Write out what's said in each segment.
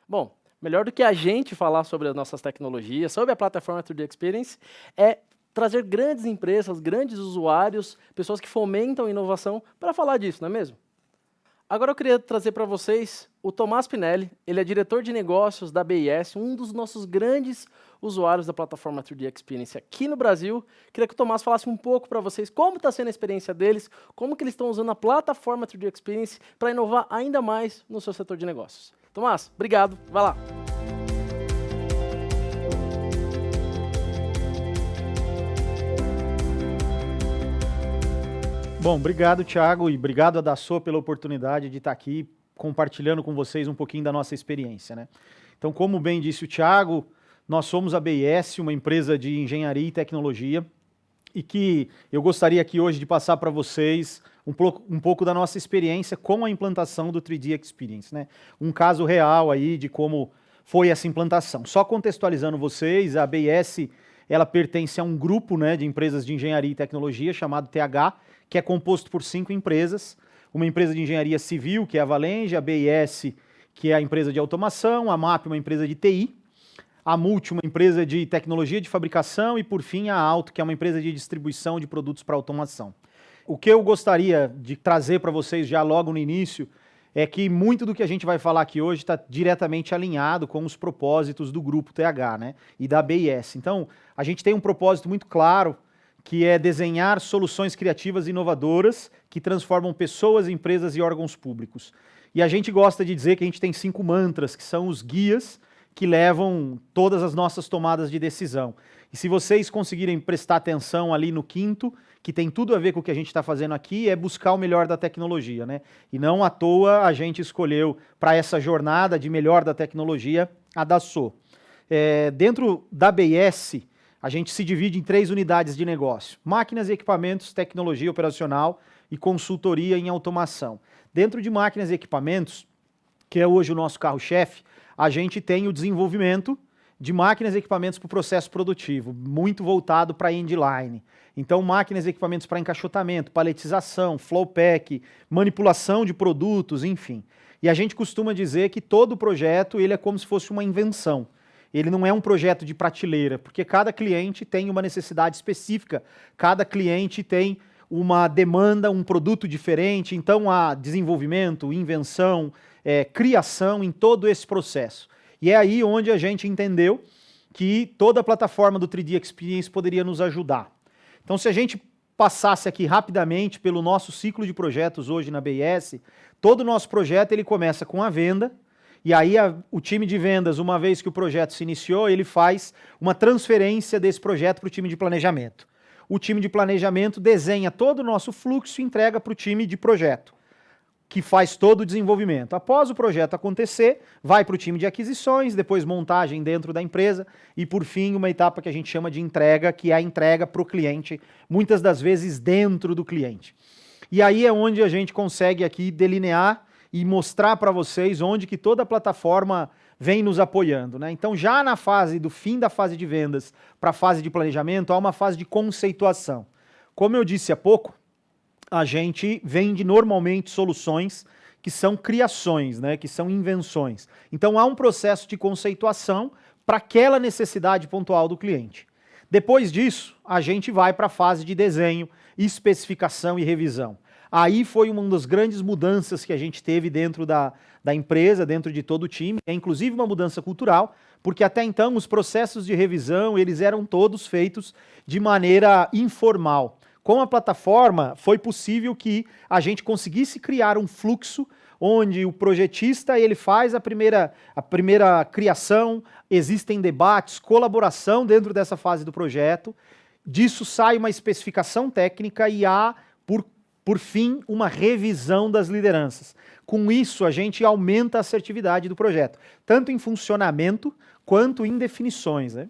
Bom, melhor do que a gente falar sobre as nossas tecnologias, sobre a plataforma 3D Experience, é trazer grandes empresas, grandes usuários, pessoas que fomentam inovação para falar disso, não é mesmo? Agora eu queria trazer para vocês o Tomás Pinelli, ele é diretor de negócios da BIS, um dos nossos grandes usuários da plataforma 3D Experience aqui no Brasil. Queria que o Tomás falasse um pouco para vocês como está sendo a experiência deles, como que eles estão usando a plataforma 3D Experience para inovar ainda mais no seu setor de negócios. Tomás, obrigado, vai lá. Bom, obrigado, Thiago, e obrigado a Dassault pela oportunidade de estar aqui compartilhando com vocês um pouquinho da nossa experiência, né? Então, como bem disse o Thiago, nós somos a BIS, uma empresa de engenharia e tecnologia, e que eu gostaria aqui hoje de passar para vocês um pouco da nossa experiência com a implantação do 3D Experience, né? Um caso real aí de como foi essa implantação. Só contextualizando vocês, a BIS, ela pertence a um grupo, né, de empresas de engenharia e tecnologia chamado TH, que é composto por 5 empresas, uma empresa de engenharia civil, que é a Valenge, a BIS, que é a empresa de automação, a MAP, uma empresa de TI, a Multi, uma empresa de tecnologia de fabricação e, por fim, a Auto, que é uma empresa de distribuição de produtos para automação. O que eu gostaria de trazer para vocês já logo no início é que muito do que a gente vai falar aqui hoje está diretamente alinhado com os propósitos do Grupo TH, né, e da BIS. Então, a gente tem um propósito muito claro, que é desenhar soluções criativas e inovadoras que transformam pessoas, empresas e órgãos públicos. E a gente gosta de dizer que a gente tem 5 mantras, que são os guias que levam todas as nossas tomadas de decisão. E se vocês conseguirem prestar atenção ali no 5º, que tem tudo a ver com o que a gente está fazendo aqui, é buscar o melhor da tecnologia, né? E não à toa a gente escolheu para essa jornada de melhor da tecnologia a Dassault. Dentro da BIS, a gente se divide em 3 unidades de negócio: máquinas e equipamentos, tecnologia operacional e consultoria em automação. Dentro de máquinas e equipamentos, que é hoje o nosso carro-chefe, a gente tem o desenvolvimento de máquinas e equipamentos para o processo produtivo, muito voltado para endline. Então, máquinas e equipamentos para encaixotamento, paletização, flow pack, manipulação de produtos, enfim. E a gente costuma dizer que todo projeto ele é como se fosse uma invenção. Ele não é um projeto de prateleira, porque cada cliente tem uma necessidade específica, cada cliente tem uma demanda, um produto diferente, então há desenvolvimento, invenção, criação em todo esse processo. E é aí onde a gente entendeu que toda a plataforma do 3D Experience poderia nos ajudar. Então, se a gente passasse aqui rapidamente pelo nosso ciclo de projetos hoje na BIS, todo o nosso projeto ele começa com a venda. E aí o time de vendas, uma vez que o projeto se iniciou, ele faz uma transferência desse projeto para o time de planejamento. O time de planejamento desenha todo o nosso fluxo e entrega para o time de projeto, que faz todo o desenvolvimento. Após o projeto acontecer, vai para o time de aquisições, depois montagem dentro da empresa e, por fim, uma etapa que a gente chama de entrega, que é a entrega para o cliente, muitas das vezes dentro do cliente. E aí é onde a gente consegue aqui delinear e mostrar para vocês onde que toda a plataforma vem nos apoiando, né? Então, já na fase do fim da fase de vendas para a fase de planejamento, há uma fase de conceituação. Como eu disse há pouco, a gente vende normalmente soluções que são criações, né? Que são invenções. Então, há um processo de conceituação para aquela necessidade pontual do cliente. Depois disso, a gente vai para a fase de desenho, especificação e revisão. Aí foi uma das grandes mudanças que a gente teve dentro da empresa, dentro de todo o time, é inclusive uma mudança cultural, porque até então os processos de revisão eles eram todos feitos de maneira informal. Com a plataforma foi possível que a gente conseguisse criar um fluxo onde o projetista ele faz a primeira criação, existem debates, colaboração dentro dessa fase do projeto, disso sai uma especificação técnica e há, por fim, uma revisão das lideranças. Com isso, a gente aumenta a assertividade do projeto, tanto em funcionamento quanto em definições, né?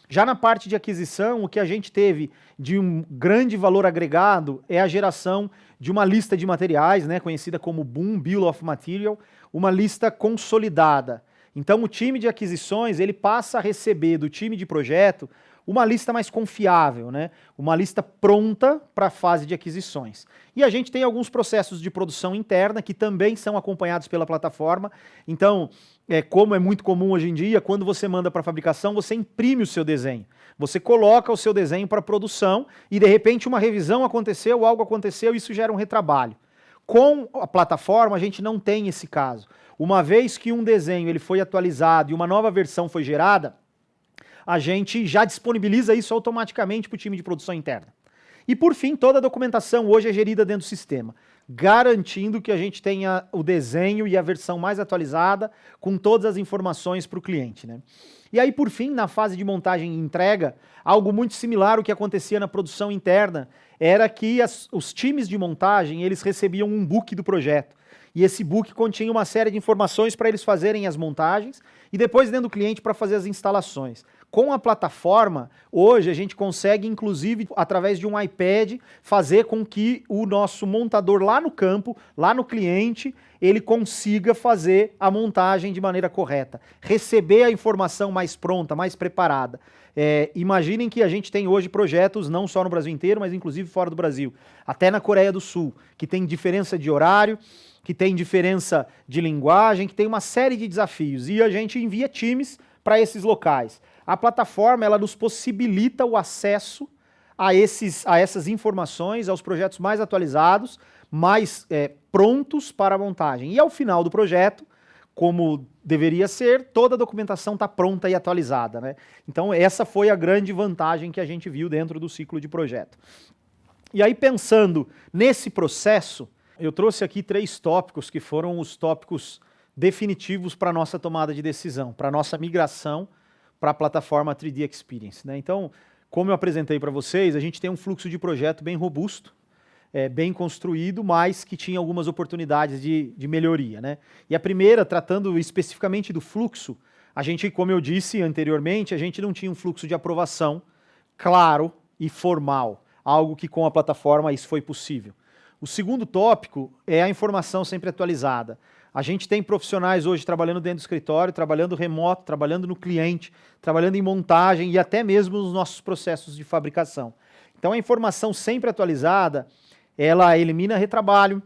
Já na parte de aquisição, o que a gente teve de um grande valor agregado é a geração de uma lista de materiais, né, conhecida como BOM, Bill of Material, uma lista consolidada. Então, o time de aquisições ele passa a receber do time de projeto uma lista mais confiável, né? Uma lista pronta para a fase de aquisições. E a gente tem alguns processos de produção interna que também são acompanhados pela plataforma. Então, como é muito comum hoje em dia, quando você manda para fabricação, você imprime o seu desenho. Você coloca o seu desenho para produção e, de repente, uma revisão aconteceu, algo aconteceu, isso gera um retrabalho. Com a plataforma, a gente não tem esse caso. Uma vez que um desenho ele foi atualizado e uma nova versão foi gerada, a gente já disponibiliza isso automaticamente para o time de produção interna. E, por fim, toda a documentação hoje é gerida dentro do sistema, garantindo que a gente tenha o desenho e a versão mais atualizada com todas as informações para o cliente, né? E aí, por fim, na fase de montagem e entrega, algo muito similar ao que acontecia na produção interna era que os times de montagem eles recebiam um book do projeto. E esse book continha uma série de informações para eles fazerem as montagens e depois dentro do cliente para fazer as instalações. Com a plataforma, hoje a gente consegue, inclusive, através de um iPad, fazer com que o nosso montador lá no campo, lá no cliente, ele consiga fazer a montagem de maneira correta, receber a informação mais pronta, mais preparada. Imaginem que a gente tem hoje projetos não só no Brasil inteiro, mas inclusive fora do Brasil, até na Coreia do Sul, que tem diferença de horário, que tem diferença de linguagem, que tem uma série de desafios, e a gente envia times para esses locais. A plataforma ela nos possibilita o acesso a essas informações, aos projetos mais atualizados, mais prontos para a montagem. E ao final do projeto, como deveria ser, toda a documentação está pronta e atualizada, né? Então essa foi a grande vantagem que a gente viu dentro do ciclo de projeto. E aí pensando nesse processo, eu trouxe aqui 3 tópicos que foram os tópicos definitivos para a nossa tomada de decisão, para a nossa migração para a plataforma 3D Experience, né? Então, como eu apresentei para vocês, a gente tem um fluxo de projeto bem robusto, bem construído, mas que tinha algumas oportunidades de melhoria, né? E a primeira, tratando especificamente do fluxo, a gente, como eu disse anteriormente, a gente não tinha um fluxo de aprovação claro e formal, algo que com a plataforma isso foi possível. O segundo tópico é a informação sempre atualizada. A gente tem profissionais hoje trabalhando dentro do escritório, trabalhando remoto, trabalhando no cliente, trabalhando em montagem e até mesmo nos nossos processos de fabricação. Então a informação sempre atualizada, ela elimina retrabalho,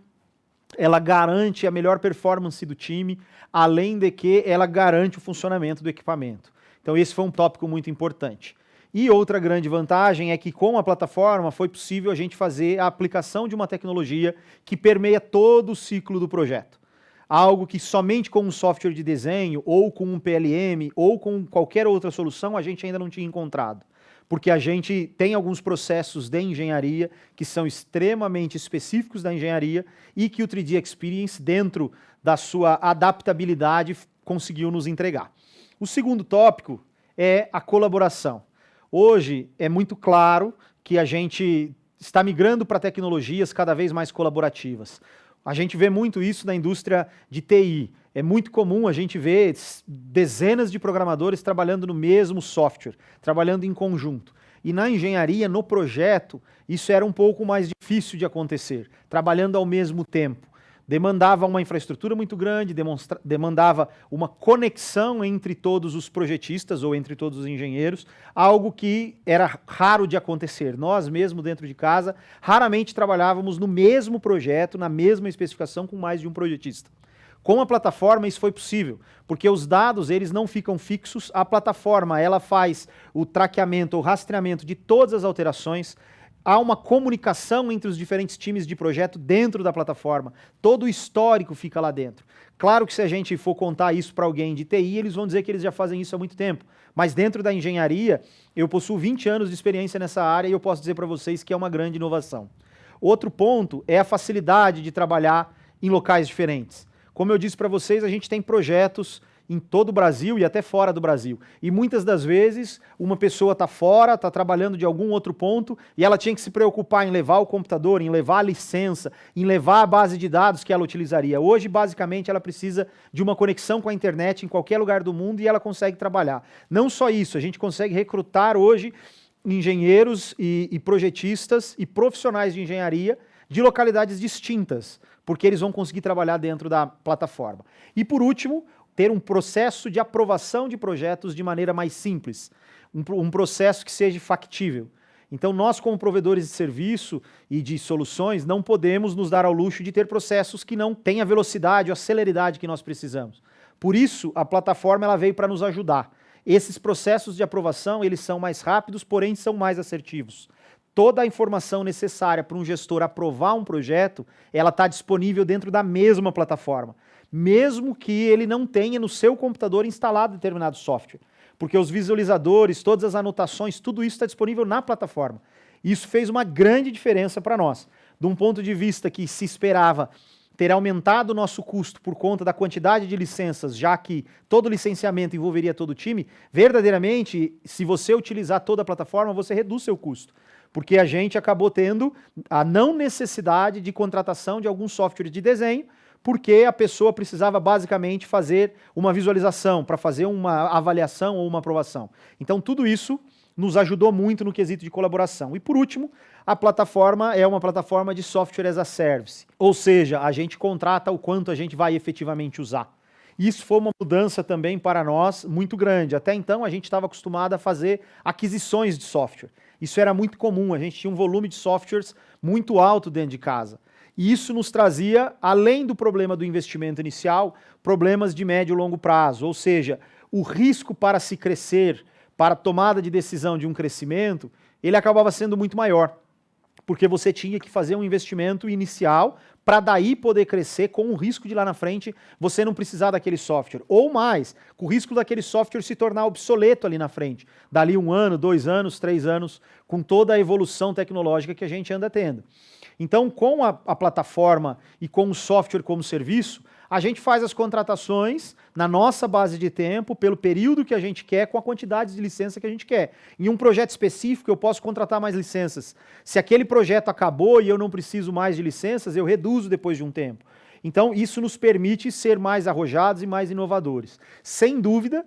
ela garante a melhor performance do time, além de que ela garante o funcionamento do equipamento. Então esse foi um tópico muito importante. E outra grande vantagem é que com a plataforma foi possível a gente fazer a aplicação de uma tecnologia que permeia todo o ciclo do projeto. Algo que somente com um software de desenho, ou com um PLM, ou com qualquer outra solução, a gente ainda não tinha encontrado. Porque a gente tem alguns processos de engenharia que são extremamente específicos da engenharia e que o 3D Experience, dentro da sua adaptabilidade, conseguiu nos entregar. O segundo tópico é a colaboração. Hoje é muito claro que a gente está migrando para tecnologias cada vez mais colaborativas. A gente vê muito isso na indústria de TI. É muito comum a gente ver dezenas de programadores trabalhando no mesmo software, trabalhando em conjunto. E na engenharia, no projeto, isso era um pouco mais difícil de acontecer, trabalhando ao mesmo tempo. Demandava uma infraestrutura muito grande, demandava uma conexão entre todos os projetistas ou entre todos os engenheiros, algo que era raro de acontecer. Nós mesmo dentro de casa, raramente trabalhávamos no mesmo projeto, na mesma especificação com mais de um projetista. Com a plataforma isso foi possível, porque os dados eles não ficam fixos, a plataforma ela faz o traqueamento, o rastreamento de todas as alterações. Há uma comunicação entre os diferentes times de projeto dentro da plataforma. Todo o histórico fica lá dentro. Claro que se a gente for contar isso para alguém de TI, eles vão dizer que eles já fazem isso há muito tempo. Mas dentro da engenharia, eu possuo 20 anos de experiência nessa área e eu posso dizer para vocês que é uma grande inovação. Outro ponto é a facilidade de trabalhar em locais diferentes. Como eu disse para vocês, a gente tem projetos em todo o Brasil e até fora do Brasil. E muitas das vezes uma pessoa está fora, está trabalhando de algum outro ponto e ela tinha que se preocupar em levar o computador, em levar a licença, em levar a base de dados que ela utilizaria. Hoje, basicamente, ela precisa de uma conexão com a internet em qualquer lugar do mundo e ela consegue trabalhar. Não só isso, a gente consegue recrutar hoje engenheiros e projetistas e profissionais de engenharia de localidades distintas, porque eles vão conseguir trabalhar dentro da plataforma. E por último, ter um processo de aprovação de projetos de maneira mais simples, um processo que seja factível. Então nós, como provedores de serviço e de soluções, não podemos nos dar ao luxo de ter processos que não têm a velocidade ou a celeridade que nós precisamos. Por isso, a plataforma ela veio para nos ajudar. Esses processos de aprovação, eles são mais rápidos, porém são mais assertivos. Toda a informação necessária para um gestor aprovar um projeto, ela está disponível dentro da mesma plataforma, mesmo que ele não tenha no seu computador instalado determinado software, porque os visualizadores, todas as anotações, tudo isso está disponível na plataforma. Isso fez uma grande diferença para nós. De um ponto de vista que se esperava ter aumentado o nosso custo por conta da quantidade de licenças, já que todo licenciamento envolveria todo o time, verdadeiramente, se você utilizar toda a plataforma, você reduz seu custo. Porque a gente acabou tendo a não necessidade de contratação de algum software de desenho, porque a pessoa precisava basicamente fazer uma visualização para fazer uma avaliação ou uma aprovação. Então tudo isso nos ajudou muito no quesito de colaboração. E por último, a plataforma é uma plataforma de software as a service, ou seja, a gente contrata o quanto a gente vai efetivamente usar. Isso foi uma mudança também para nós muito grande. Até então a gente estava acostumado a fazer aquisições de software. Isso era muito comum, a gente tinha um volume de softwares muito alto dentro de casa. E isso nos trazia, além do problema do investimento inicial, problemas de médio e longo prazo. Ou seja, o risco para se crescer, para a tomada de decisão de um crescimento, ele acabava sendo muito maior. Porque você tinha que fazer um investimento inicial para daí poder crescer com o risco de lá na frente você não precisar daquele software. Ou mais, com o risco daquele software se tornar obsoleto ali na frente. Dali 1 ano, 2 anos, 3 anos, com toda a evolução tecnológica que a gente anda tendo. Então, com a plataforma e com o software como serviço, a gente faz as contratações na nossa base de tempo, pelo período que a gente quer, com a quantidade de licença que a gente quer. Em um projeto específico, eu posso contratar mais licenças. Se aquele projeto acabou e eu não preciso mais de licenças, eu reduzo depois de um tempo. Então, isso nos permite ser mais arrojados e mais inovadores. Sem dúvida,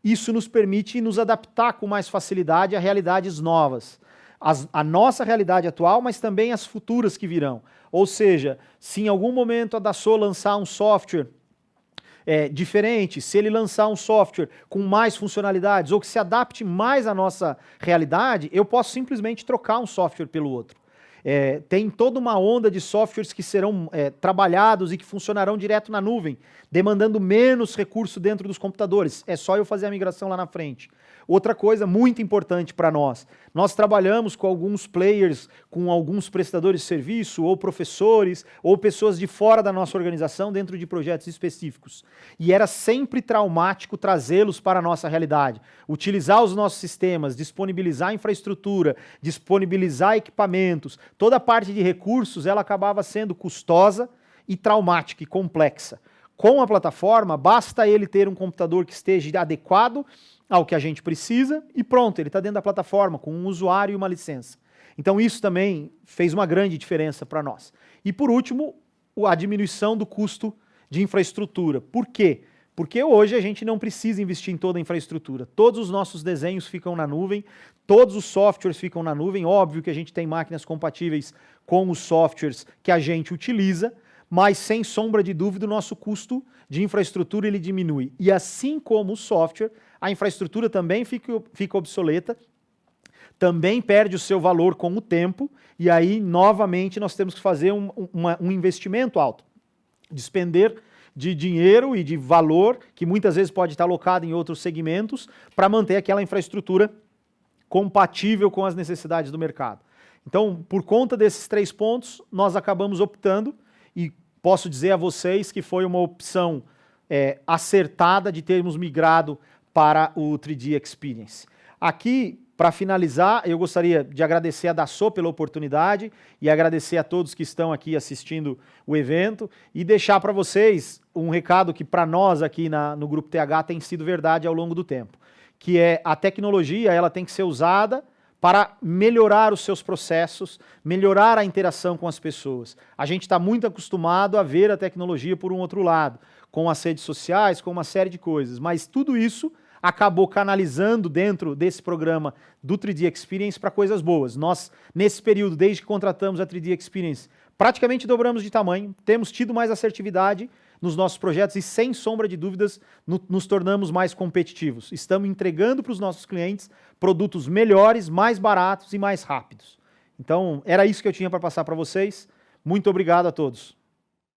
isso nos permite nos adaptar com mais facilidade a realidades novas. A nossa realidade atual, mas também as futuras que virão. Ou seja, se em algum momento a Dassault lançar um software diferente, se ele lançar um software com mais funcionalidades ou que se adapte mais à nossa realidade, eu posso simplesmente trocar um software pelo outro. Tem toda uma onda de softwares que serão trabalhados e que funcionarão direto na nuvem, demandando menos recurso dentro dos computadores. É só eu fazer a migração lá na frente. Outra coisa muito importante para nós trabalhamos com alguns players, com alguns prestadores de serviço, ou professores, ou pessoas de fora da nossa organização dentro de projetos específicos. E era sempre traumático trazê-los para a nossa realidade. Utilizar os nossos sistemas, disponibilizar infraestrutura, disponibilizar equipamentos, toda a parte de recursos, ela acabava sendo custosa e traumática e complexa. Com a plataforma, basta ele ter um computador que esteja adequado ao que a gente precisa e pronto, ele está dentro da plataforma com um usuário e uma licença. Então isso também fez uma grande diferença para nós. E por último, a diminuição do custo de infraestrutura. Por quê? Porque hoje a gente não precisa investir em toda a infraestrutura. Todos os nossos desenhos ficam na nuvem, todos os softwares ficam na nuvem. Óbvio que a gente tem máquinas compatíveis com os softwares que a gente utiliza, mas sem sombra de dúvida o nosso custo de infraestrutura ele diminui. E assim como o software, a infraestrutura também fica obsoleta, também perde o seu valor com o tempo, e aí novamente nós temos que fazer um investimento alto, despender de dinheiro e de valor, que muitas vezes pode estar alocado em outros segmentos, para manter aquela infraestrutura compatível com as necessidades do mercado. Então, por conta desses 3 pontos, nós acabamos optando, e posso dizer a vocês que foi uma opção acertada de termos migrado para o 3D Experience. Aqui, para finalizar, eu gostaria de agradecer a Dassault pela oportunidade e agradecer a todos que estão aqui assistindo o evento e deixar para vocês um recado que para nós aqui no Grupo TH tem sido verdade ao longo do tempo, que é a tecnologia ela tem que ser usada para melhorar os seus processos, melhorar a interação com as pessoas. A gente está muito acostumado a ver a tecnologia por um outro lado, com as redes sociais, com uma série de coisas, mas tudo isso acabou canalizando dentro desse programa do 3D Experience para coisas boas. Nós, nesse período, desde que contratamos a 3D Experience, praticamente dobramos de tamanho, temos tido mais assertividade nos nossos projetos e, sem sombra de dúvidas, nos tornamos mais competitivos. Estamos entregando para os nossos clientes produtos melhores, mais baratos e mais rápidos. Então, era isso que eu tinha para passar para vocês. Muito obrigado a todos.